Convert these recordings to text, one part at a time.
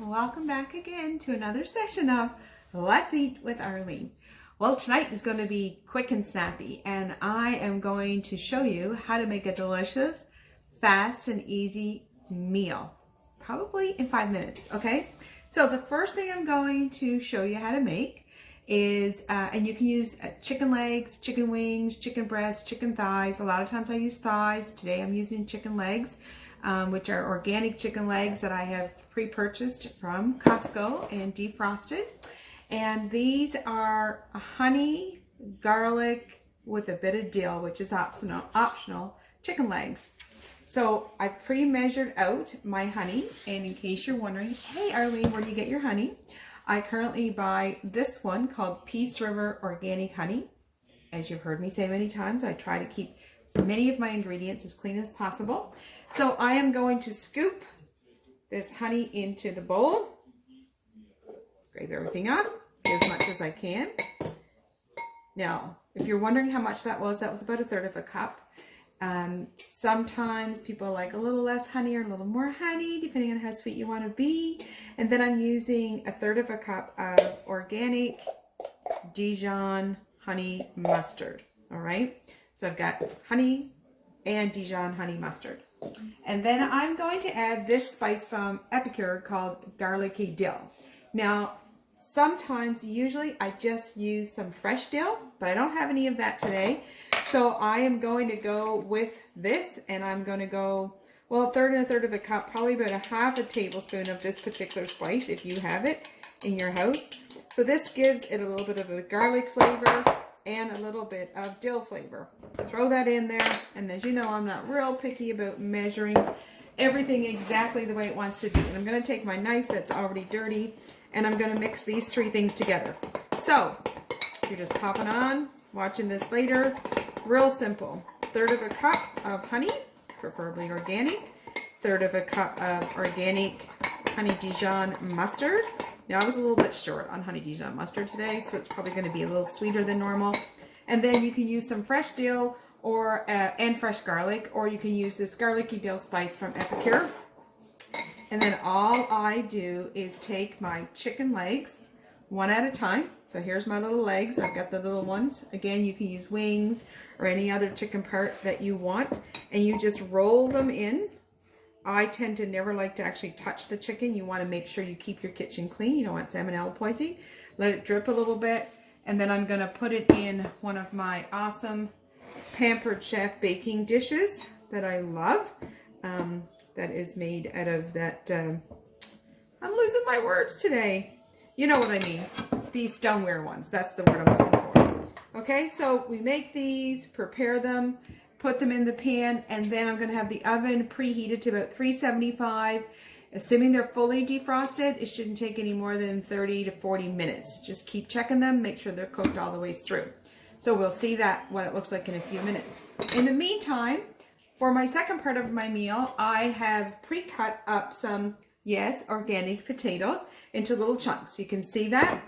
welcome back again to another session of Let's Eat with Arlene. Well, tonight is going to be quick and snappy, and I am going to show you how to make a delicious, fast and easy meal, probably in 5 minutes, okay? So the first thing I'm going to show you how to make is, and you can use chicken legs, chicken wings, chicken breasts, chicken thighs. A lot of times I use thighs. Today I'm using chicken legs, which are organic chicken legs that I have pre-purchased from Costco and defrosted. And these are honey, garlic with a bit of dill, which is optional chicken legs. So I pre-measured out my honey, and in case you're wondering, hey Arlene, where do you get your honey? I currently buy this one called Peace River Organic Honey. As you've heard me say many times, I try to keep as many of my ingredients as clean as possible. So I am going to scoop this honey into the bowl. Scrape everything up as much as I can. Now, if you're wondering how much that was about 1/3 of a cup. Sometimes people like a little less honey or a little more honey, depending on how sweet you want to be. And then I'm using 1/3 of a cup of organic Dijon honey mustard. All right. So I've got honey and Dijon honey mustard. And then I'm going to add this spice from Epicure called garlicky dill. Now, sometimes, usually I just use some fresh dill, but I don't have any of that today. So I am going to go with this, and I'm going to go, well, 1/3 and 1/3 of a cup, probably about 1/2 tablespoon of this particular spice if you have it in your house. So this gives it a little bit of a garlic flavor and a little bit of dill flavor. Throw that in there, and as you know, I'm not real picky about measuring everything exactly the way it wants to be. And I'm going to take my knife that's already dirty, and I'm going to mix these 3 things together. So you're just popping on, watching this later. Real simple. 1/3 of a cup of honey, preferably organic. 1/3 of a cup of organic honey Dijon mustard. Now I was a little bit short on honey Dijon mustard today, so it's probably going to be a little sweeter than normal. And then you can use some fresh dill or and fresh garlic, or you can use this garlicky dill spice from Epicure. And then all I do is take my chicken legs one at a time. So here's my little legs. I've got the little ones. Again, you can use wings or any other chicken part that you want, and you just roll them in. I tend to never like to actually touch the chicken. You want to make sure you keep your kitchen clean. You don't want salmonella poisoning. Let it drip a little bit, and then I'm going to put it in one of my awesome Pampered Chef baking dishes that I love. That is made out of that, I'm losing my words today. You know what I mean. These stoneware ones. That's the word I'm looking for. Okay, so we make these, prepare them, put them in the pan, and then I'm going to have the oven preheated to about 375. Assuming they're fully defrosted, it shouldn't take any more than 30 to 40 minutes. Just keep checking them, make sure they're cooked all the way through. So we'll see that, what it looks like in a few minutes. In the meantime, for my second part of my meal, I have pre-cut up some, yes, organic potatoes into little chunks. You can see that.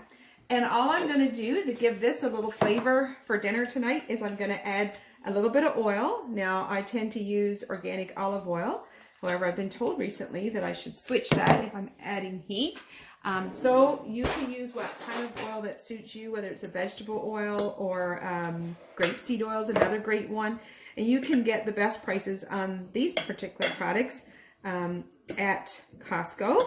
And all I'm going to do to give this a little flavor for dinner tonight is I'm going to add a little bit of oil. Now, I tend to use organic olive oil. However, I've been told recently that I should switch that if I'm adding heat. So you can use what kind of oil that suits you, whether it's a vegetable oil or grapeseed oil is another great one. And you can get the best prices on these particular products at Costco.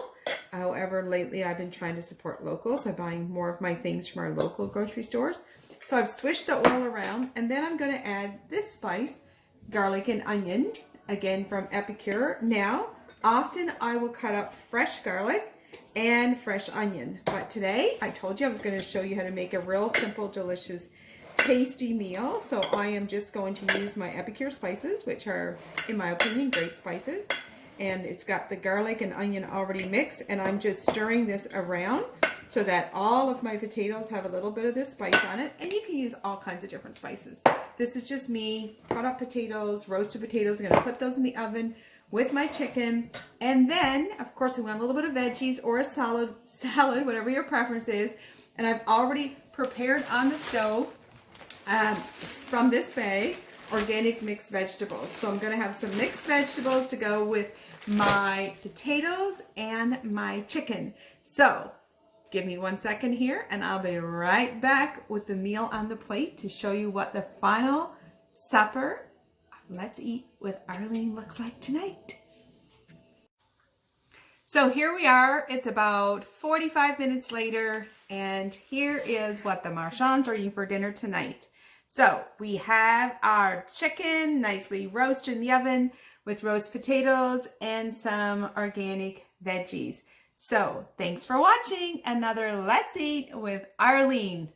However, lately I've been trying to support local, so I'm buying more of my things from our local grocery stores. So I've switched the oil around, and then I'm going to add this spice, garlic and onion, again from Epicure. Now, often I will cut up fresh garlic and fresh onion, but today I told you I was going to show you how to make a real simple, delicious, tasty meal. So I am just going to use my Epicure spices, which are, in my opinion, great spices. And it's got the garlic and onion already mixed, and I'm just stirring this around so that all of my potatoes have a little bit of this spice on it. And you can use all kinds of different spices. This is just me, cut up potatoes, roasted potatoes. I'm going to put those in the oven with my chicken. And then, of course, we want a little bit of veggies or a salad, whatever your preference is. And I've already prepared on the stove from this bag organic mixed vegetables. So I'm going to have some mixed vegetables to go with my potatoes and my chicken. So give me 1 second here and I'll be right back with the meal on the plate to show you what the final supper of Let's Eat with Arlene looks like tonight. So here we are, it's about 45 minutes later, and here is what the Marchands are eating for dinner tonight. So we have our chicken nicely roasted in the oven with roast potatoes and some organic veggies. So thanks for watching another Let's Eat with Arlene.